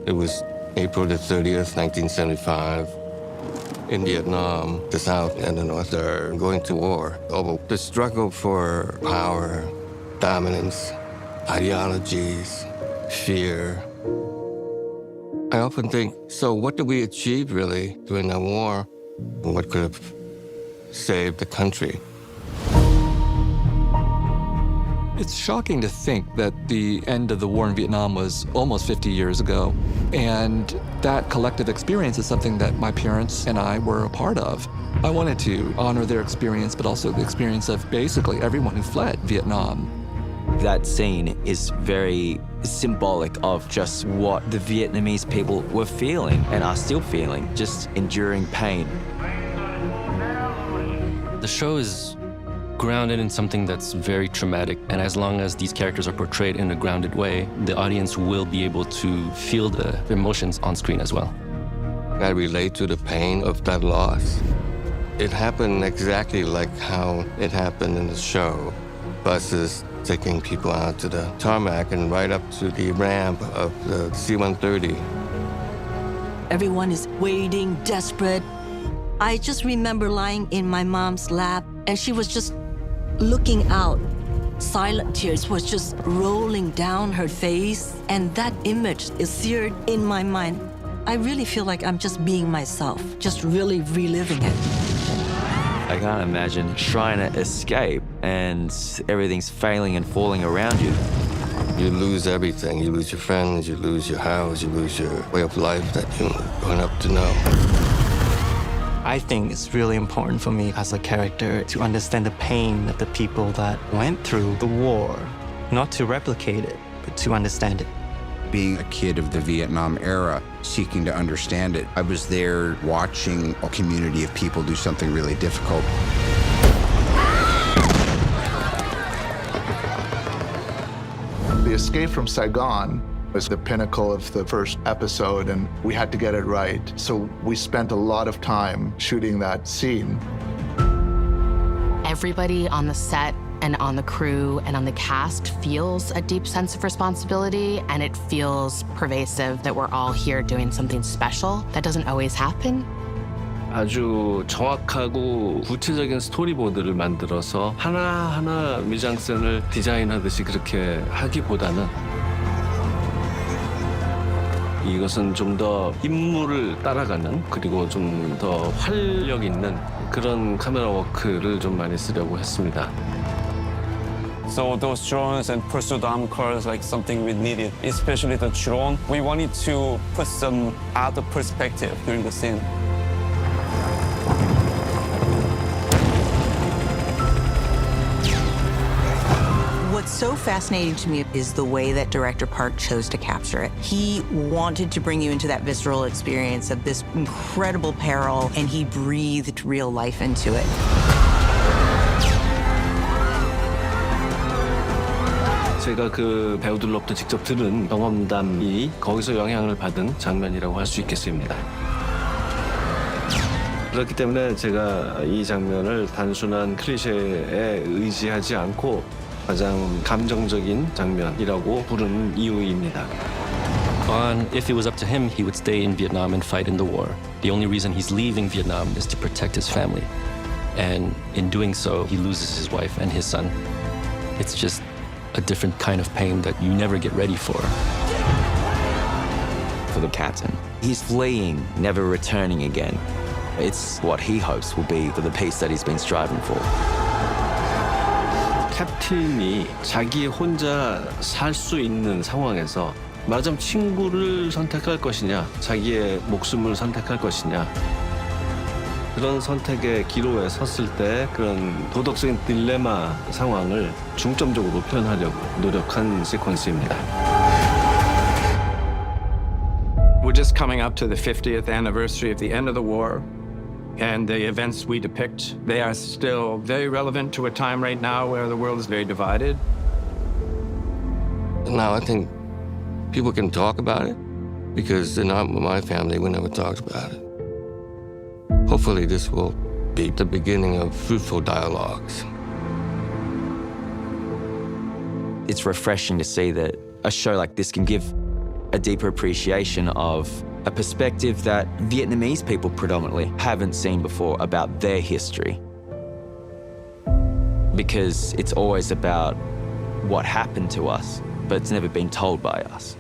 It was April the 30th, 1975. In Vietnam, the South and the North are going to war over the struggle for power, dominance, ideologies, fear. I often think, so what did we achieve really during that war? What could have saved the country? It's shocking to think that the end of the war in Vietnam was almost 50 years ago. And that collective experience is something that my parents and I were a part of. I wanted to honor their experience, but also the experience of basically everyone who fled Vietnam. That scene is very symbolic of just what the Vietnamese people were feeling and are still feeling, just enduring pain. The show is grounded in something that's very traumatic, and as long as these characters are portrayed in a grounded way, the audience will be able to feel the emotions on screen as well. I relate to the pain of that loss. It happened exactly like how it happened in the show. Buses taking people out to the tarmac and right up to the ramp of the C-130. Everyone is waiting, desperate. I just remember lying in my mom's lap, and she was just looking out. Silent tears was just rolling down her face, and that image is seared in my mind. I really feel like I'm just being myself, just really reliving it. I can't imagine trying to escape and everything's failing and falling around you. You lose everything. You lose your friends, you lose your house, you lose your way of life that you've grown up to know. I think it's really important for me as a character to understand the pain of the people that went through the war, not to replicate it, but to understand it. Being a kid of the Vietnam era, seeking to understand it, I was there watching a community of people do something really difficult. The escape from Saigon was the pinnacle of the first episode, and we had to get it right. So we spent a lot of time shooting that scene. Everybody on the set and on the crew and on the cast feels a deep sense of responsibility, and it feels pervasive that we're all here doing something special. That doesn't always happen. 아주 정확하고 구체적인 스토리보드를 만들어서 하나하나 미장센을 디자인하듯이 그렇게 하기보다는 이것은 좀 더 인물을 따라가는, 그리고 좀 더 활력 있는 그런 카메라 워크를 좀 많이 쓰려고 했습니다. So those drones and pursuit arm cars, like something we needed, especially the drone. We wanted to put some other perspective during the scene. What's so fascinating to me is the way that director Park chose to capture it. He wanted to bring you into that visceral experience of this incredible peril, and he breathed real life into it. 제가 그 배우들로부터 직접 들은 경험담이 거기서 영향을 받은 장면이라고 할 수 있겠습니다. 그렇기 때문에 제가 이 장면을 단순한 클리셰에 의지하지 않고 가장 감정적인 장면이라고 부르는 이유입니다. If it was up to him, he would stay in Vietnam and fight in the war. The only reason he's leaving Vietnam is to protect his family. And in doing so, he loses his wife and his son. It's just a different kind of pain that you never get ready for. For the captain, he's fleeing, never returning again. It's what he hopes will be for the peace that he's been striving for. 캡틴이 자기 혼자 살 수 있는 상황에서 말하자면 친구를 선택할 것이냐, 자기의 목숨을 선택할 것이냐, 그런 선택의 기로에 섰을 때 그런 도덕적인 딜레마 상황을 중점적으로 표현하려고 노력한 시퀀스입니다. We're just coming up to the 50th anniversary of the end of the war. And the events we depict, they are still very relevant to a time right now where the world is very divided. Now I think people can talk about it because in my family, we never talked about it. Hopefully this will be the beginning of fruitful dialogues. It's refreshing to see that a show like this can give a deeper appreciation of a perspective that Vietnamese people predominantly haven't seen before about their history. Because it's always about what happened to us, but it's never been told by us.